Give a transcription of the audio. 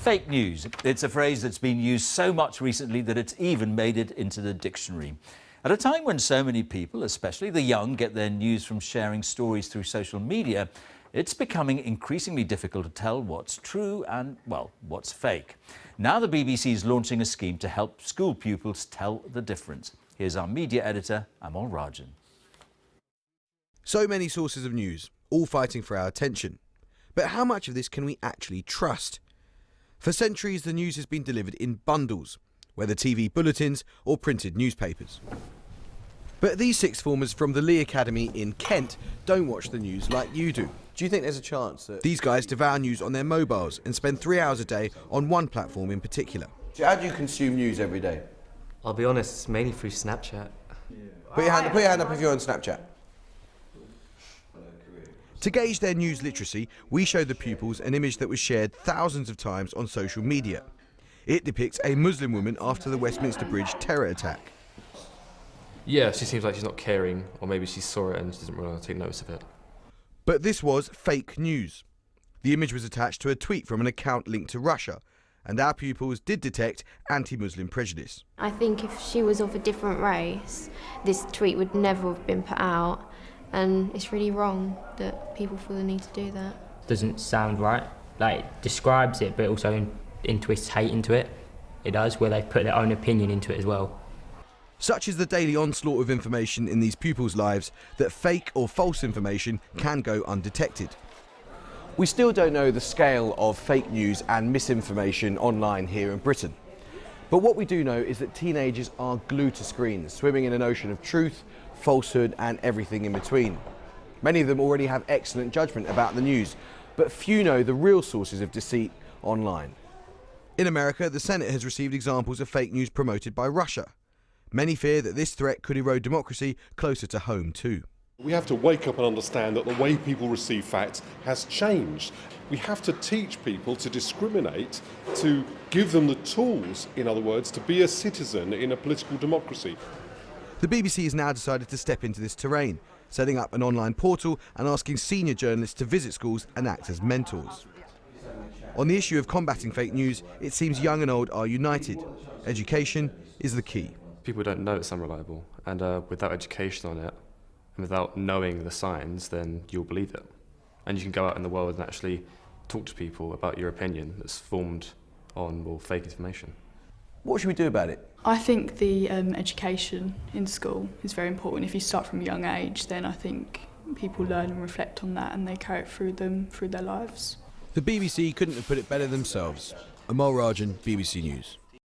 Fake news. It's a phrase that's been used so much recently that it's even made it into the dictionary. At a time when so many people, especially the young, get their news from sharing stories through social media, it's becoming increasingly difficult to tell what's true and, well, what's fake. Now the BBC is launching a scheme to help school pupils tell the difference. Here's our media editor, Amol Rajan. So many sources of news, all fighting for our attention. But how much of this can we actually trust? For centuries, the news has been delivered in bundles, whether TV bulletins or printed newspapers. But these sixth formers from the Leigh Academy in Kent don't watch the news like you do. Do you think there's a chance that... These guys devour news on their mobiles and spend 3 hours a day on one platform in particular. So how do you consume news every day? I'll be honest, it's mainly through Snapchat. Put your hand up if you're on Snapchat. To gauge their news literacy, we showed the pupils an image that was shared thousands of times on social media. It depicts a Muslim woman after the Westminster Bridge terror attack. Yeah, she seems like she's not caring, or maybe she saw it and she doesn't really want to take notice of it. But this was fake news. The image was attached to a tweet from an account linked to Russia, and our pupils did detect anti-Muslim prejudice. I think if she was of a different race, this tweet would never have been put out. And it's really wrong that people feel the need to do that. Doesn't sound right. Like, it describes it, but also intwists hate into it. It does, where they put their own opinion into it as well. Such is the daily onslaught of information in these pupils' lives that fake or false information can go undetected. We still don't know the scale of fake news and misinformation online here in Britain. But what we do know is that teenagers are glued to screens, swimming in an ocean of truth, falsehood and everything in between. Many of them already have excellent judgment about the news, but few know the real sources of deceit online. In America, the Senate has received examples of fake news promoted by Russia. Many fear that this threat could erode democracy closer to home too. We have to wake up and understand that the way people receive facts has changed. We have to teach people to discriminate, to give them the tools, in other words, to be a citizen in a political democracy. The BBC has now decided to step into this terrain, setting up an online portal and asking senior journalists to visit schools and act as mentors. On the issue of combating fake news, it seems young and old are united. Education is the key. People don't know it's unreliable, and without education on it, and without knowing the signs, then you'll believe it. And you can go out in the world and actually talk to people about your opinion that's formed on, well, fake information. What should we do about it? I think the education in school is very important. If you start from a young age, then I think people learn and reflect on that and they carry it through their lives. The BBC couldn't have put it better themselves. Amol Rajan, BBC News.